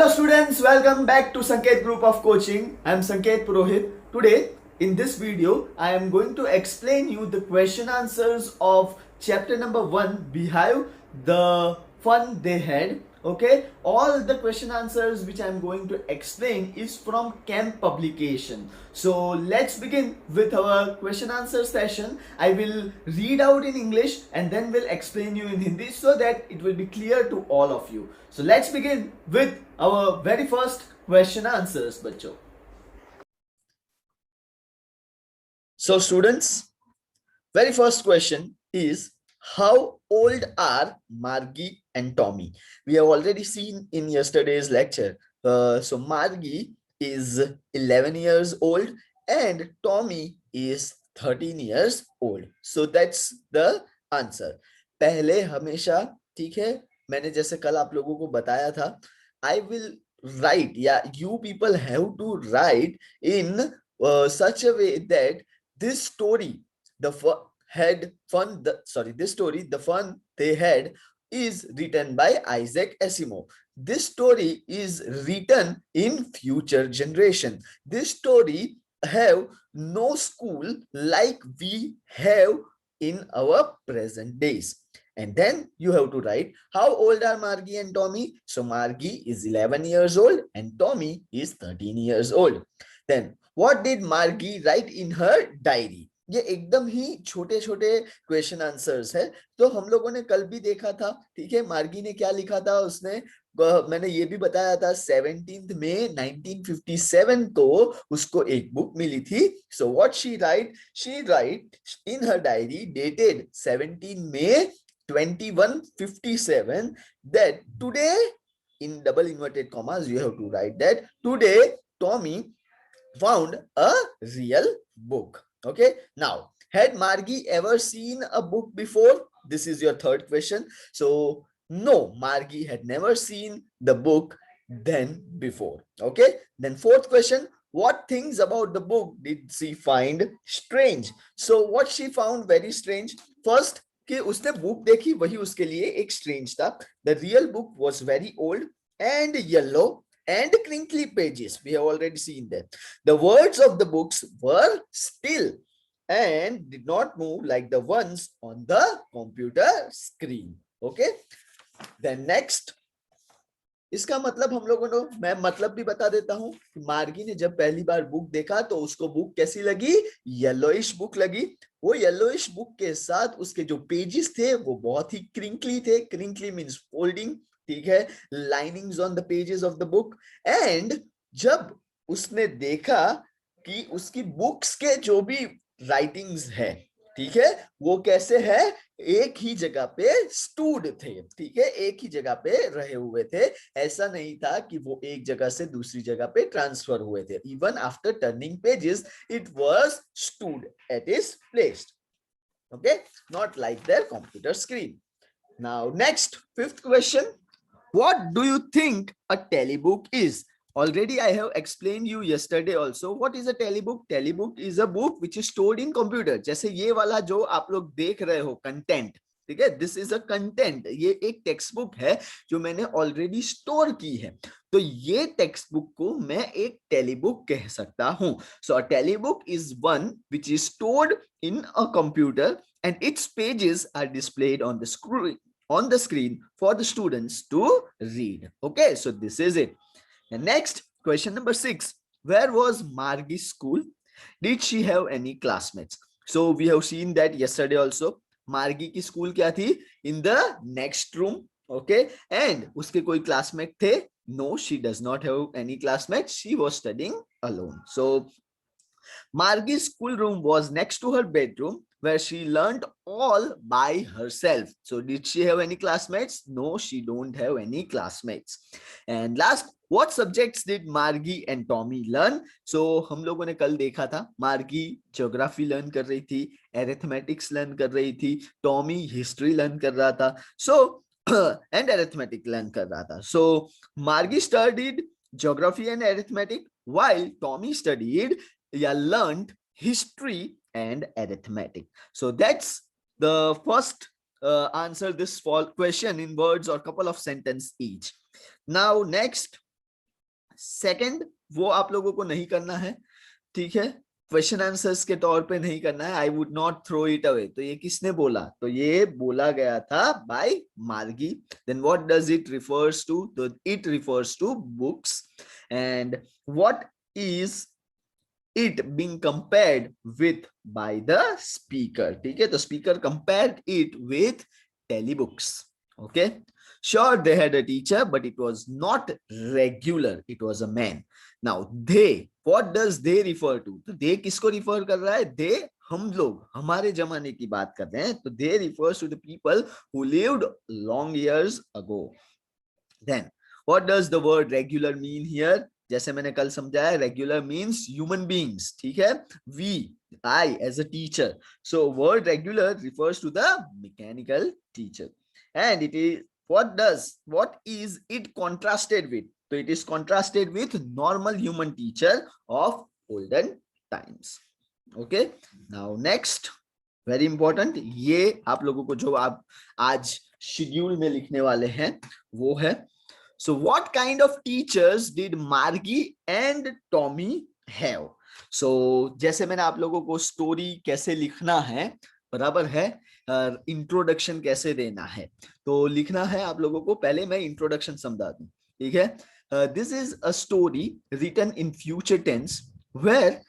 Hello students, welcome back to Sanket Group of Coaching. I am Sanket Purohit. Today in this video I am going to explain you the question answers of chapter number 1 Beehive, the fun they had. Okay, all the question answers which I am going to explain is from Camp publication. So let's begin with our question answer session. I will read out in English and then will explain you in Hindi so that it will be clear to all of you. So let's begin with our very first question answers, बच्चों. So students, very first question is, how old are Margie and Tommy? We have already seen in yesterday's lecture. So Margie is 11 years old and Tommy is 13 years old. So that's the answer. पहले हमेशा, ठीक है, मैंने जैसे कल आप लोगों को बताया था, I will write, या you people have to write in such a way that this story, the fun they had is written by Isaac Asimov. This story is written in future generation. This story have no school like we have in our present days. And then you have to write, how old are Margie and Tommy? So Margie is 11 years old and Tommy is 13 years old. Then what did Margie write in her diary? ये एकदम ही छोटे छोटे question answers है. तो हम लोगों ने कल भी देखा था, ठीक है, मार्गी ने क्या लिखा था. उसने, मैंने ये भी बताया था, 17 मई 1957 को उसको एक बुक मिली थी. So what she write in her diary dated 17 May 2157 that today, in double inverted commas you have to write that today Tommy found a real book. Okay, now, had Margie ever seen a book before? This is your third question. So no, Margie had never seen the book then before. Okay, then fourth question, what things about the book did she find strange? So what she found very strange, first, कि उसने book देखी वही उसके लिए एक strange था. The real book was very old and yellow and crinkly pages. We have already seen that. The words of the books were still and did not move like the ones on the computer screen. Okay. Then next, इसका मतलब हम लोगों ने, मैं मतलब भी बता देता हूं कि मार्गी ने जब पहली बार बुक देखा तो उसको बुक कैसी लगी? येलोइश बुक लगी. वो येलोइश बुक के साथ उसके जो पेजेस थे वो बहुत ही क्रिंकली थे. क्रिंकली मींस फोल्डिंग, ठीक है, linings on the pages of the book. And जब उसने देखा कि उसकी बुक्स के जो भी राइटिंग्स है, ठीक है, वो कैसे है, एक ही जगह पे स्टूड थे, ठीक है, एक ही जगह पे रहे हुए थे. ऐसा नहीं था कि वो एक जगह से दूसरी जगह पे ट्रांसफर हुए थे. Even after turning pages it was stood at its place. Okay, not like there computer screen. Now next, fifth question, what do you think a telebook is? Already I have explained you yesterday also. What is a telebook? Telebook is a book which is stored in computer. जैसे ये वाला जो आप लोग देख रहे हो content, ठीक है, दिस इज अ कंटेंट. ये एक टेक्स्ट बुक है जो मैंने ऑलरेडी स्टोर की है. तो ये टेक्स्ट बुक को मैं एक टेलीबुक कह सकता हूं. So a telebook is one which is stored in a computer and its pages are displayed on the screen for the students to read. Okay, so this is it. And next, question number 6, where was Margie's school? Did she have any classmates? So we have seen that yesterday also. Margie की school क्या थी? In the next room. Okay, and उसके कोई classmate थे? No, she does not have any classmates. She was studying alone. So Margie's schoolroom was next to her bedroom, where she learned all by herself. So did she have any classmates? No, she don't have any classmates. And last, what subjects did Margie and Tommy learn? So हम लोगों ने कल देखा था, Margie geography learn कर रही थी, arithmetics learn कर रही थी, Tommy history learn कर रहा था. So and arithmetic learn कर रहा था. So Margie studied geography and arithmetic while Tommy studied, learned history and arithmetic. So that's the first answer this question in words or couple of sentence each. Now next, second वो आप लोगों को नहीं करना है, ठीक है, क्वेश्चन आंसर्स के तौर पे नहीं करना है, I would not throw it away. तो ये किसने बोला? तो ये बोला गया था by Margie. Then what does it refers to? तो it refers to books. And what is it being compared with by the speaker? ठीक है, तो speaker compared it with telebooks. Okay, sure, they had a teacher but it was not regular, it was a man. Now they, what does they refer to? तो they किसको refer कर रहा है? they हम लोग, हमारे जमाने की बात कर रहे हैं, तो they refers to the people who lived long years ago. Then what does the word regular mean here? जैसे मैंने कल समझाया, रेगुलर मीन्स ह्यूमन बींग्स, ठीक है, we, I as a teacher, so word regular refers to the mechanical teacher. And it is what is it contrasted with? तो it is contrasted with normal human teacher of olden times. Okay, now next, very important, ये आप लोगों को जो आप आज schedule में लिखने वाले हैं वो है, so what kind of teachers did Margie and Tommy have? So जैसे मैंने आप लोगों को स्टोरी कैसे लिखना है, बराबर है, इंट्रोडक्शन कैसे देना है, तो लिखना है आप लोगों को, पहले मैं इंट्रोडक्शन समझा दूं, ठीक है। This is a story written in future tense where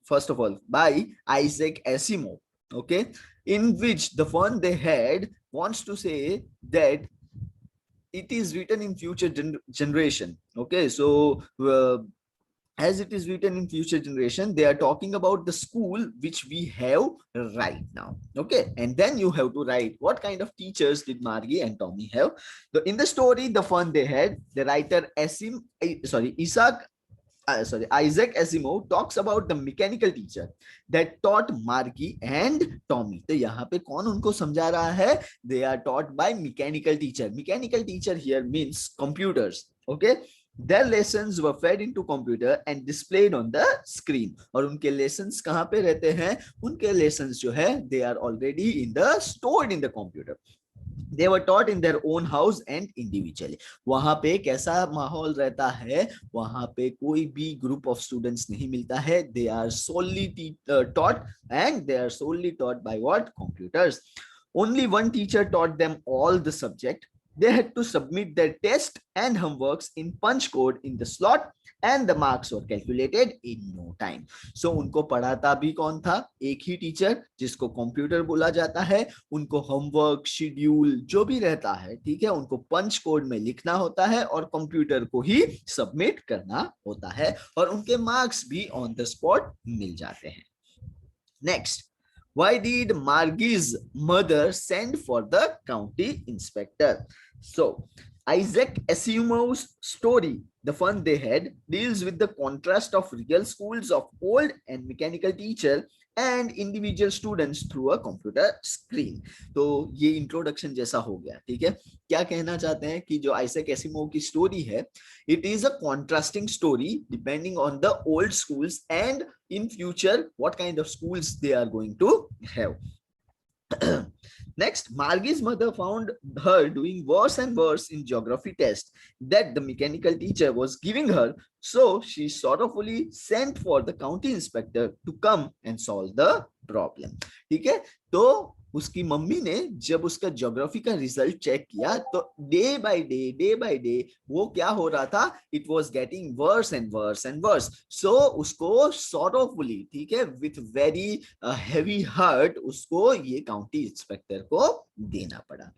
first of all by Isaac Asimov, okay, in which the fun they had wants to say that it is written in future generation. Okay, so as it is written in future generation, they are talking about the school which we have right now. Okay, and then you have to write what kind of teachers did Margie and Tommy have. So in the story, the fun they had, the writer Isaac Asimov talks about the mechanical teacher that taught Margie and Tommy. तो यहाँ पे कौन उनको समझा रहा है? They are taught by mechanical teacher. Mechanical teacher here means computers. Okay, their lessons were fed into computer and displayed on the screen. और उनके lessons कहाँ पे रहते हैं? उनके lessons जो है they are already stored in the computer. They were taught in their own house and individually. वहां पे कैसा माहौल रहता है? वहां पे कोई भी group of students नहीं मिलता है. They are solely taught, and they are solely taught by what? Computers. Only one teacher taught them all the subject. They had to submit their test and homeworks in punch code in the slot, and the marks were calculated in no time. So उनको पढ़ाता भी कौन था? एक ही teacher जिसको computer बोला जाता है. उनको होमवर्क, शेड्यूल जो भी रहता है, ठीक है, उनको पंच कोड में लिखना होता है और कंप्यूटर को ही सबमिट करना होता है, और उनके मार्क्स भी ऑन द स्पॉट मिल जाते हैं. Next, why did Margie's mother send for the county inspector? So Isaac Asimov's story, The Fun They Had, deals with the contrast of real schools of old and mechanical teacher and individual students through a computer screen. तो ये introduction जैसा हो गया, ठीक है. क्या कहना चाहते हैं कि जो आइजैक एसिमोव की स्टोरी है, it is a contrasting story depending on the old schools and in future what kind of schools they are going to have. Next, Margie's mother found her doing worse and worse in geography test that the mechanical teacher was giving her, so she sorrowfully sent for the county inspector to come and solve the problem. ठीक है, तो उसकी mummy ने जब उसका geography का result check किया तो डे बाय डे वो क्या हो रहा था? It was getting worse and worse and worse. So उसको सॉर्टफुली, ठीक है, विथ वेरी हेवी हार्ट उसको ये काउंटी इंस्पेक्टर को देना पड़ा.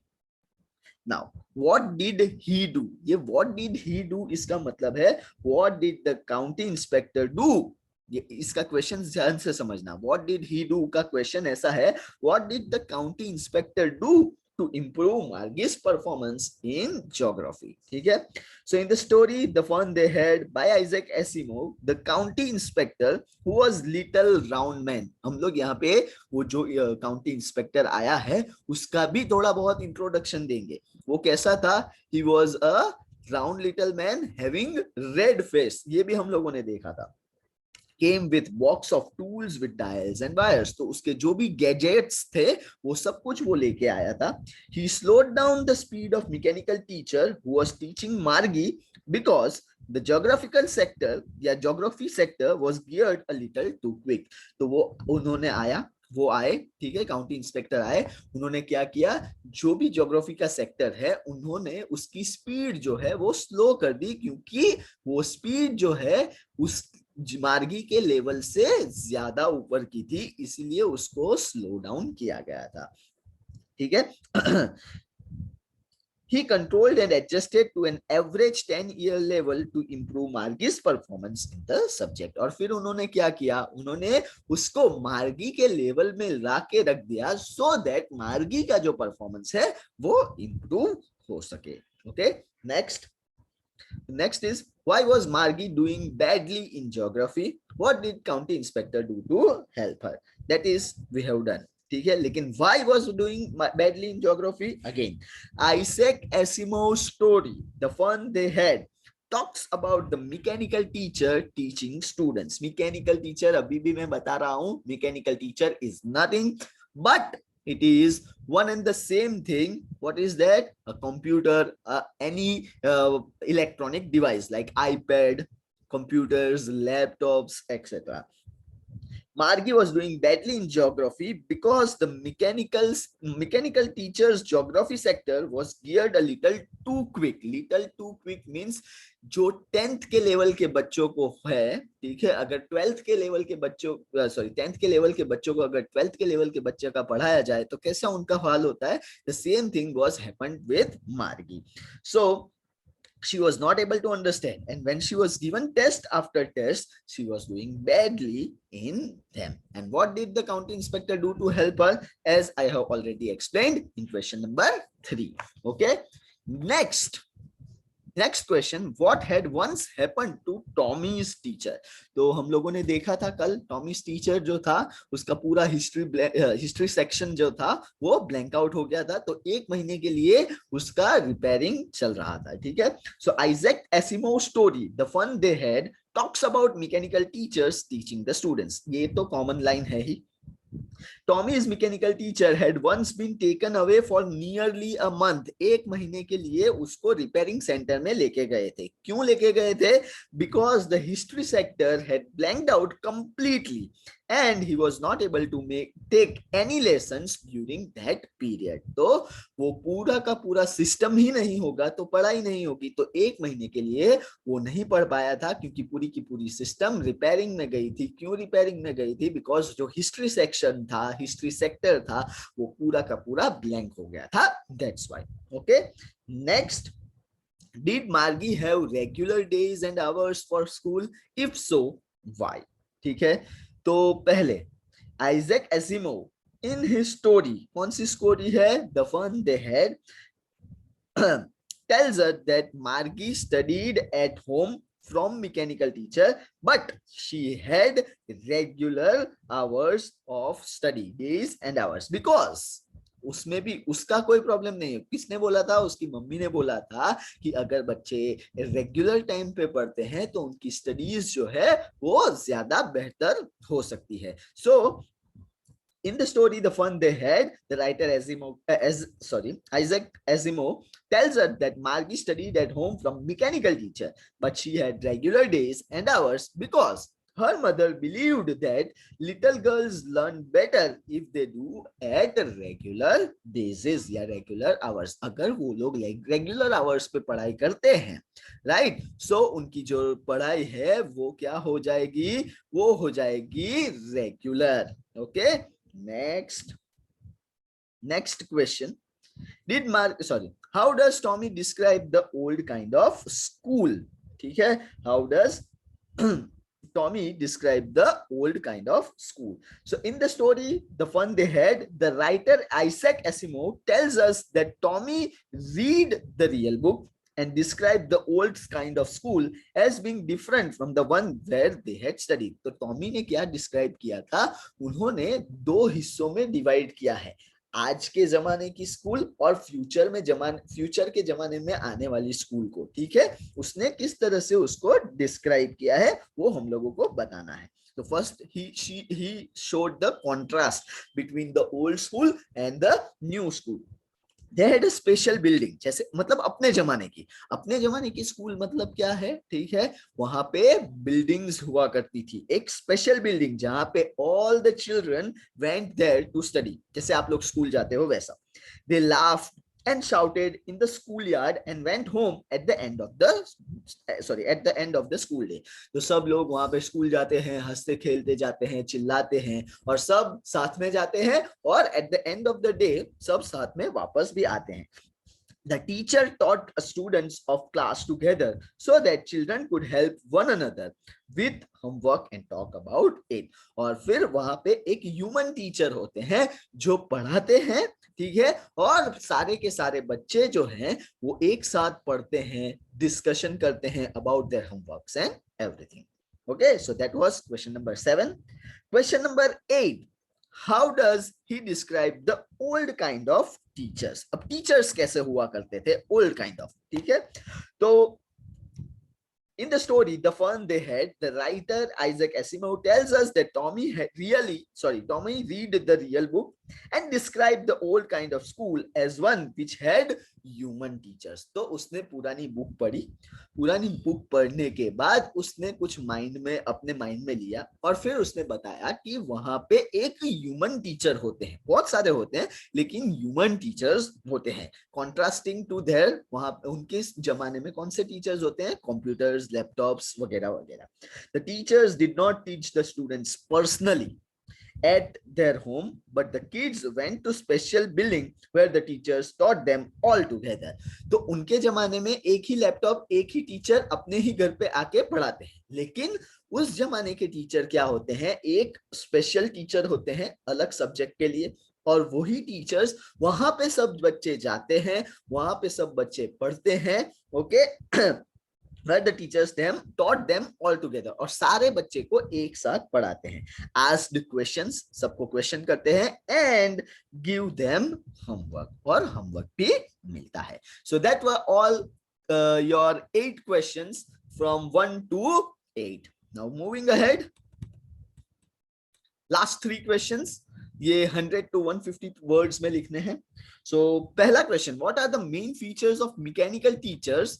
Now, what did he do? ये what did he do इसका मतलब है what did the county inspector do? ये इसका क्वेश्चन ध्यान से समझना. What did he do का क्वेश्चन ऐसा है, what did the county inspector do to improve Margie's performance in geography? ठीक है. So in the story The Fun They Had by Isaac Asimov, the county inspector who was little round man. हम लोग यहाँ पे वो जो county inspector आया है उसका भी थोड़ा बहुत इंट्रोडक्शन देंगे. वो कैसा था? He was a round little man having red face. ये भी हम लोगों ने देखा था. came with box of tools with dials and wires. तो उसके जो भी गैजेट्स थे वो सब कुछ वो लेके आया था. He slowed down the speed of mechanical teacher who was teaching Margie because the geographical sector या geography sector was geared a little too quick. तो वो आए, ठीक है, काउंटी इंस्पेक्टर आए, उन्होंने क्या किया, जो भी ज्योग्राफी का सेक्टर है उन्होंने उसकी स्पीड जो है वो स्लो कर दी, क्योंकि वो स्पीड जो है उस मार्गी के लेवल से ज्यादा ऊपर की थी, इसीलिए उसको स्लो डाउन किया गया था. ठीक है. He controlled and adjusted to an average 10-year level to improve Margie's performance in the subject. और फिर उन्होंने क्या किया, उन्होंने उसको मार्गी के लेवल में ला के रख दिया, so that मार्गी का जो परफॉर्मेंस है वो improve हो सके. Okay, next is, why was Margie doing badly in geography? What did county inspector do to help her? That is, we have done. ठीक है, लेकिन why was doing badly in geography? Again, Isaac Asimov's story, The Fun They Had, talks about the mechanical teacher teaching students. Mechanical teacher, अभी भी मैं बता रहा हूँ, mechanical teacher is nothing but it is one and the same thing. What is that? A computer, any electronic device like iPad, computers, laptops, etc. Margie was doing badly in geography because the mechanical teacher's geography sector was geared a little too quick. Little too quick means जो 10th के level के बच्चों को है, ठीक है, अगर 12th के लेवल के बच्चों 10th के लेवल के बच्चों को अगर 12th के लेवल के बच्चे का पढ़ाया जाए तो कैसा उनका हाल होता है. The same thing was happened with Margie. So she was not able to understand, and when she was given test after test, she was doing badly in them. And what did the county inspector do to help her? As I have already explained in question number 3. Okay, next question, what had once happened to Tommy's teacher? तो हम लोगों ने देखा था कल, टॉमी's teacher जो था उसका पूरा हिस्ट्री सेक्शन जो था वो ब्लैंक आउट हो गया था, तो 1 महीने के लिए उसका रिपेयरिंग चल रहा था. ठीक है. So Isaac Asimov story, the fun they had, talks about mechanical teachers teaching the students. ये तो कॉमन लाइन है ही. Tommy's mechanical teacher had once been taken away for nearly a month. 1 महीने के लिए उसको रिपेयरिंग सेंटर में लेके गए थे. क्यों लेके गए थे? Because the history sector had blanked out completely and he was not able to take any lessons during that period. तो वो पूरा का पूरा सिस्टम ही नहीं होगा तो पढ़ाई नहीं होगी, तो 1 महीने के लिए वो नहीं पढ़ पाया था क्योंकि पूरी की पूरी सिस्टम रिपेयरिंग में गई थी. क्यों रिपेयरिंग में गई थी? बिकॉज जो हिस्ट्री सेक्शन था, हिस्ट्री सेक्टर था, वो पूरा का पूरा ब्लैंक हो गया था. That's why. Okay, next, did Margie have regular days and hours for school? If so, why? ठीक है, तो पहले Isaac Asimov in his story, कौन सी स्टोरी है? The fun they had, tells us that Margie studied at home from mechanical teacher, but she had regular hours of study, days and hours, because उसमें भी उसका कोई problem नहीं है. किसने बोला था? उसकी मम्मी ने बोला था कि अगर बच्चे रेगुलर टाइम पे पढ़ते हैं तो उनकी स्टडीज जो है वो ज्यादा बेहतर हो सकती है. सो in the story, The Fun They Had, the writer Isaac Asimov tells us that Margie studied at home from mechanical teacher, but she had regular days and hours because her mother believed that little girls learn better if they do at regular basis या regular hours. अगर वो लोग regular hours पे पढ़ाई करते हैं, right? So उनकी जो पढ़ाई है वो क्या हो जाएगी? वो हो जाएगी regular. Okay. Next question. How does Tommy describe the old kind of school? ठीक है, how does Tommy describe the old kind of school? So in the story, The Fun They Had, the writer Isaac Asimov tells us that Tommy read the real book and describe the old kind of school as being different from the one where they had studied. तो Tommy ने क्या describe किया था? उन्होंने 2 हिस्सों में divide किया है. आज के जमाने की स्कूल और फ्यूचर के जमाने में आने वाली स्कूल को, ठीक है, उसने किस तरह से उसको डिस्क्राइब किया है वो हम लोगों को बताना है। तो first he showed the contrast between the old school and the new school. They had a special building, जैसे मतलब अपने जमाने की स्कूल मतलब क्या है, ठीक है, वहां पे बिल्डिंग्स हुआ करती थी, एक स्पेशल बिल्डिंग जहां पे all the children went there to study, जैसे आप लोग स्कूल जाते हो वैसा। They laughed and shouted in the schoolyard and went home at the end of the school day. तो सब लोग वहां पे स्कूल जाते हैं, हंसते खेलते जाते हैं, चिल्लाते हैं और सब साथ में जाते हैं और at the end of the day सब साथ में वापस भी आते हैं। The teacher taught students of class together so that children could help one another with homework and talk about it. और फिर वहां पे एक ह्यूमन टीचर होते हैं जो पढ़ाते हैं, ठीक है, और सारे के सारे बच्चे जो हैं वो एक साथ पढ़ते हैं, डिस्कशन करते हैं about their homeworks and everything. Okay, so that was question number 7. Question number 8. How does he describe the old kind of teachers? अब टीचर्स कैसे हुआ करते थे, old kind of, ठीक है। तो in the story, the fun they had, the writer Isaac Asimov tells us that Tommy read the real book and described the old kind of school as one which had human teachers. तो उसने पुरानी book पढ़ी, पुरानी book पढ़ने के बाद उसने कुछ अपने माइंड में लिया और फिर उसने बताया कि वहां पे एक ह्यूमन टीचर होते हैं, बहुत सारे होते हैं लेकिन ह्यूमन टीचर्स होते हैं। कॉन्ट्रास्टिंग टू देयर, वहां उनके जमाने में कौन से टीचर्स होते हैं, कंप्यूटर्स, लैपटॉप्स वगैरह वगैरह। The teachers did not teach the students personally at their home, but the kids went to special building where the teachers taught them all together. तो उनके जमाने में एक ही लैपटॉप, एक ही टीचर अपने ही घर पे आके पढ़ाते हैं, लेकिन उस जमाने के टीचर क्या होते हैं, एक स्पेशल टीचर होते हैं अलग सब्जेक्ट के लिए, और वही टीचर्स वहां पे सब बच्चे जाते हैं, वहां पे सब बच्चे पढ़ते हैं। Okay, where the teachers taught them all together, और सारे बच्चे को एक साथ पढ़ाते हैं, asked questions, सबको क्वेश्चन करते हैं, and give them homework, और homework भी मिलता है। So that were all your 8 questions from 1 to 8. Now moving ahead, last 3 questions, ये 100 to 150 words में लिखने हैं। So पहला question, what are the main features of mechanical teachers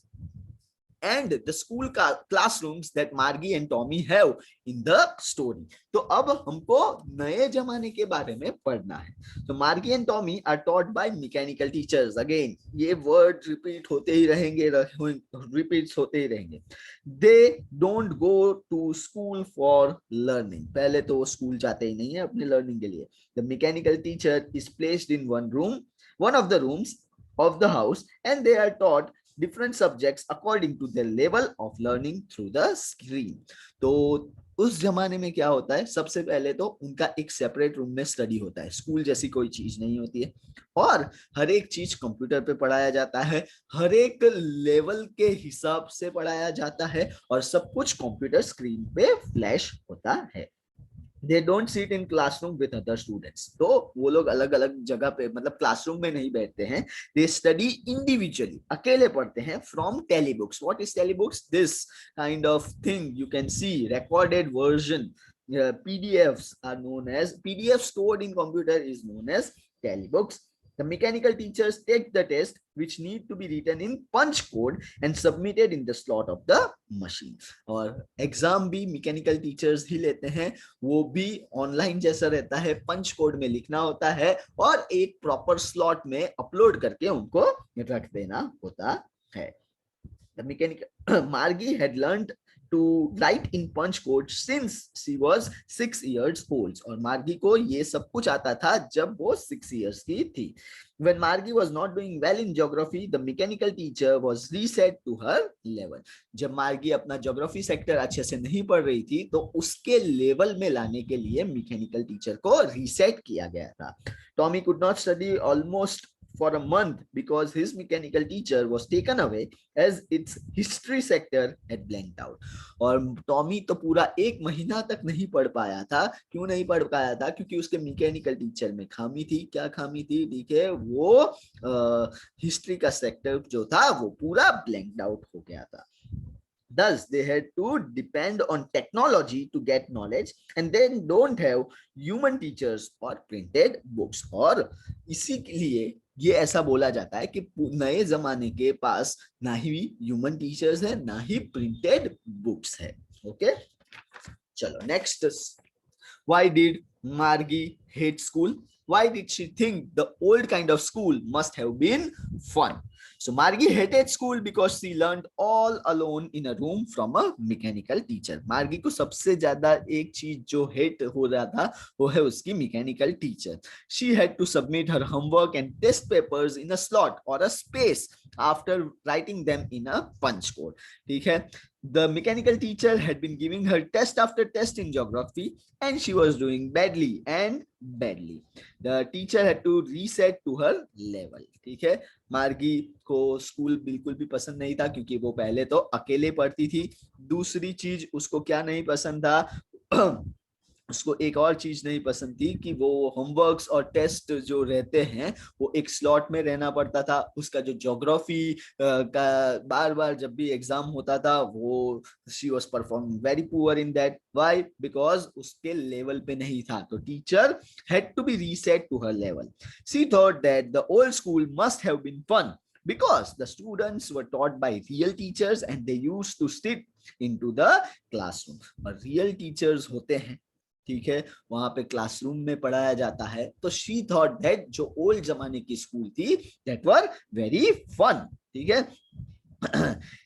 and the school classrooms that Margie and Tommy have in the story? तो अब हमको नए जमाने के बारे में पढ़ना है। तो Margie and Tommy are taught by mechanical teachers. Again, ये वर्ड रिपीट होते ही रहेंगे, रिपीट्स होते ही रहेंगे। They don't go to school for learning. पहले तो वो स्कूल जाते ही नहीं है अपने लर्निंग के लिए। The mechanical teacher is placed in one of the rooms of the house, and they are taught different subjects according to their level of learning through the screen. तो उस जमाने में क्या होता है, सबसे पहले तो उनका एक सेपरेट रूम में स्टडी होता है, स्कूल जैसी कोई चीज नहीं होती है, और हर एक चीज कंप्यूटर पे पढ़ाया जाता है, हर एक लेवल के हिसाब से पढ़ाया जाता है, और सब कुछ कंप्यूटर स्क्रीन पे फ्लैश होता है। They don't sit in classroom with other students. तो वो लोग अलग अलग जगह पे, मतलब क्लासरूम में नहीं बैठते हैं। They study individually, अकेले पढ़ते हैं, from telebooks. What is telebooks? This kind of thing you can see, recorded version. PDFs are known as, PDF stored in computer is known as telebooks. The mechanical teachers take the test, which need to be written in punch code and submitted in the slot of the machine. और exam भी mechanical teachers ही लेते हैं, वो भी online जैसा रहता है, पंच code में लिखना होता है और एक प्रॉपर स्लॉट में अपलोड करके उनको रख देना होता है। The mechanical Margie had learned to write in punch code since she was 6 years old. और मार्गी को ये सब कुछ आता था जब वो 6 years की थी। When Margie was not doing well in geography, the mechanical teacher was reset to her level. जब मार्गी अपना ज्योग्राफी सेक्टर अच्छे से नहीं पढ़ रही थी तो उसके लेवल में लाने के लिए मैकेनिकल टीचर को रीसेट किया गया था। Tommy could not study almost for a month because his mechanical teacher was taken away as its history sector had blanked out. और टॉमी तो पूरा 1 महीना तक नहीं पढ़ पाया था। क्यों नहीं पढ़ पाया था? क्योंकि उसके मैकेनिकल टीचर में खामी थी। क्या खामी थी? ठीक है, वो हिस्ट्री का सेक्टर जो था वो पूरा ब्लैंक्ड आउट हो गया था। Thus, they had to depend on technology to get knowledge, and then don't have human teachers or printed books. और इसी के लिए ये ऐसा बोला जाता है कि नए जमाने के पास ना ही ह्यूमन टीचर्स है ना ही प्रिंटेड बुक्स है। ओके, चलो next. Why did Margie hate school? Why did she think the old kind of school must have been fun? So Margie hated school because she learned all alone in a room from a mechanical teacher. Margie को सबसे ज्यादा एक चीज जो hate हो रहा था वो है उसकी mechanical teacher. She had to submit her homework and test papers in a slot or a space after writing them in a punch code. ठीक है, the mechanical teacher had been giving her test after test in geography and she was doing badly and badly. The teacher had to reset to her level. ठीक है, मार्गी को school बिल्कुल भी पसंद नहीं था क्योंकि वो पहले तो अकेले पढ़ती थी। दूसरी चीज उसको क्या नहीं पसंद था उसको एक और चीज नहीं पसंद थी कि वो होमवर्क्स और टेस्ट जो रहते हैं वो एक स्लॉट में रहना पड़ता था। उसका जो ज्योग्राफी का बार बार जब भी एग्जाम होता था वो she was performing very poor in that. Why? Because उसके लेवल पे नहीं था, तो teacher had to be reset to her level. She thought that the old school must have been fun because the students were taught by real teachers and they used to sit into the classroom. और real teachers होते हैं, ठीक है, वहां पे classroom में पढ़ाया जाता है। तो शी थॉट दैट जो ओल्ड जमाने की स्कूल थी दैट वर वेरी फन। ठीक है,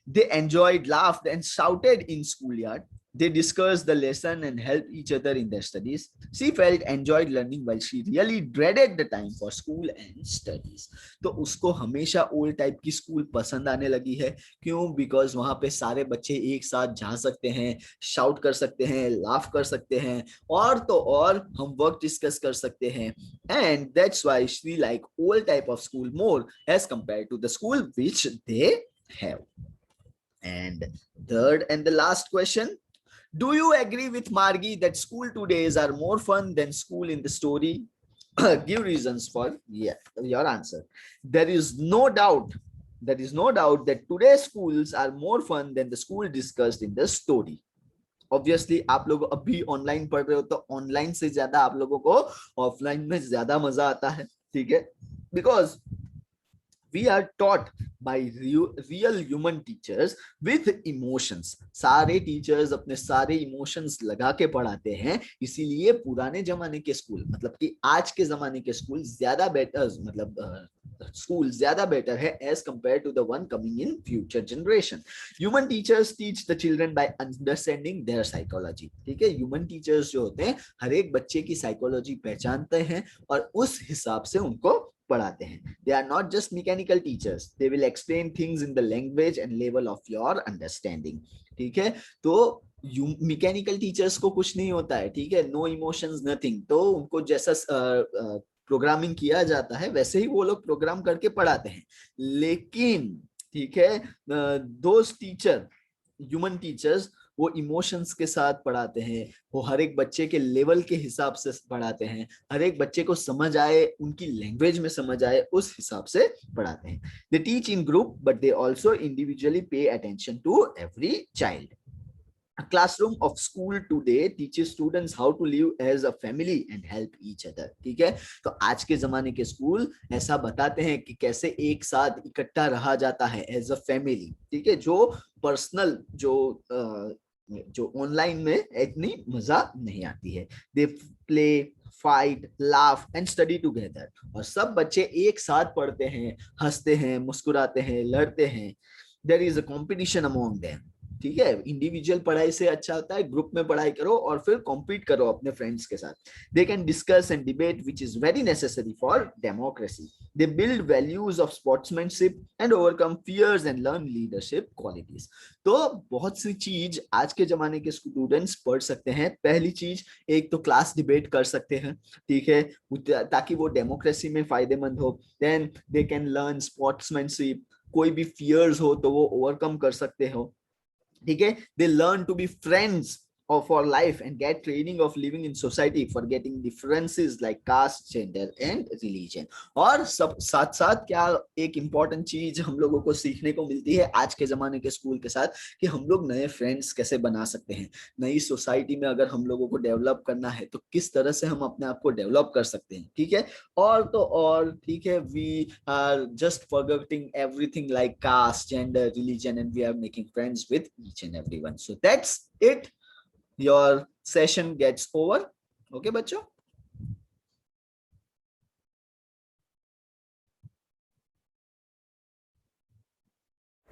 they enjoyed, laughed and shouted in schoolyard. They discussed the lesson and helped each other in their studies. She felt enjoyed learning while she really dreaded the time for school and studies. तो उसको हमेशा old type की school पसंद आने लगी है। क्यों? Because वहां पे सारे बच्चे एक साथ जा सकते हैं, शाउट कर सकते हैं, लाफ कर सकते हैं और तो और हम वर्क डिस्कस कर सकते हैं। And that's why she like old type of school more as compare to the school which they have. And third and the last question, do you agree with Margie that school todays are more fun than school in the story? Give reasons for your answer. There is no doubt that today's schools are more fun than the school discussed in the story. Obviously आप लोग अभी online पढ़ रहे हो तो online से ज्यादा आप लोगों को ऑफलाइन में ज्यादा मजा आता है। ठीक है, because we are taught by real human teachers with emotions. सारे टीचर्स अपने सारे इमोशंस लगा के पढ़ाते हैं, इसीलिए पुराने जमाने के स्कूल मतलब कि आज के जमाने के स्कूल ज्यादा बेटर, मतलब स्कूल ज्यादा बेटर है as compare to the one coming in future generation. Human teachers teach the children by understanding their psychology. ठीक है, ह्यूमन टीचर्स जो होते हैं हर एक बच्चे की साइकोलॉजी पहचानते हैं और उस हिसाब से उनको पढ़ाते हैं। They are not just mechanical teachers. They will explain things in the language and level of your understanding. ठीक है, तो मैकेनिकल टीचर्स को कुछ नहीं होता है, ठीक है, नो इमोशंस नथिंग, तो उनको जैसा प्रोग्रामिंग किया जाता है वैसे ही वो लोग प्रोग्राम करके पढ़ाते हैं। लेकिन ठीक है, दोस्त टीचर ह्यूमन टीचर्स वो इमोशंस के साथ पढ़ाते हैं, वो हर एक बच्चे के लेवल के हिसाब से पढ़ाते हैं, हर एक बच्चे को समझ आए, उनकी लैंग्वेज में समझ आए उस हिसाब से पढ़ाते हैं। They teach in group but they also individually pay attention to every child. A classroom of school today teaches students how to live as a family and help each other. ठीक है, तो आज के जमाने के स्कूल ऐसा बताते हैं कि कैसे एक साथ इकट्ठा रहा जाता है एज अ फैमिली। ठीक है, जो पर्सनल जो ऑनलाइन में इतनी मजा नहीं आती है। They play, fight, laugh and study together. और सब बच्चे एक साथ पढ़ते हैं, हंसते हैं, मुस्कुराते हैं, लड़ते हैं। There is a competition among them. ठीक है, इंडिविजुअल पढ़ाई से अच्छा होता है ग्रुप में पढ़ाई करो और फिर कॉम्पीट करो अपने फ्रेंड्स के साथ। They can discuss and debate which is very necessary for democracy. They build values of sportsmanship and overcome fears and learn leadership qualities. तो बहुत सी चीज आज के जमाने के स्टूडेंट्स पढ़ सकते हैं. पहली चीज, एक तो क्लास डिबेट कर सकते हैं, ठीक है, ताकि वो डेमोक्रेसी में फायदेमंद हो. Then they can learn sportsmanship. कोई भी फियर्स हो तो वो ओवरकम कर सकते हो, ठीक है. They learn to be friends or for life and get training of living in society, forgetting differences like caste, gender and religion. और सब साथ साथ क्या एक इम्पॉर्टेंट चीज हम लोगों को सीखने को मिलती है आज के जमाने के स्कूल के साथ, कि हम लोग नए फ्रेंड्स कैसे बना सकते हैं. नई सोसाइटी में अगर हम लोगों को डेवलप करना है तो किस तरह से हम अपने आप को डेवलप कर सकते हैं, ठीक है. और तो और, ठीक है, we are just forgetting everything like caste, gender, religion and we are making friends with each and everyone. So that's it. Your session gets over. Okay, बच्चों.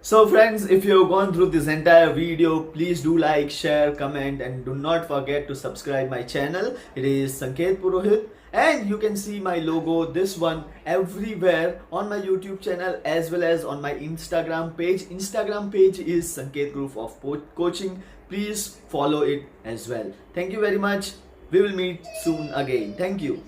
So friends, if you have gone through this entire video, please do like, share, comment and do not forget to subscribe my channel. It is Sanket Purohit and you can see my logo, this one, everywhere on my YouTube channel as well as on my Instagram page. Instagram page is Sanket Group of Coaching. Please follow it as well. Thank you very much. We will meet soon again. Thank you.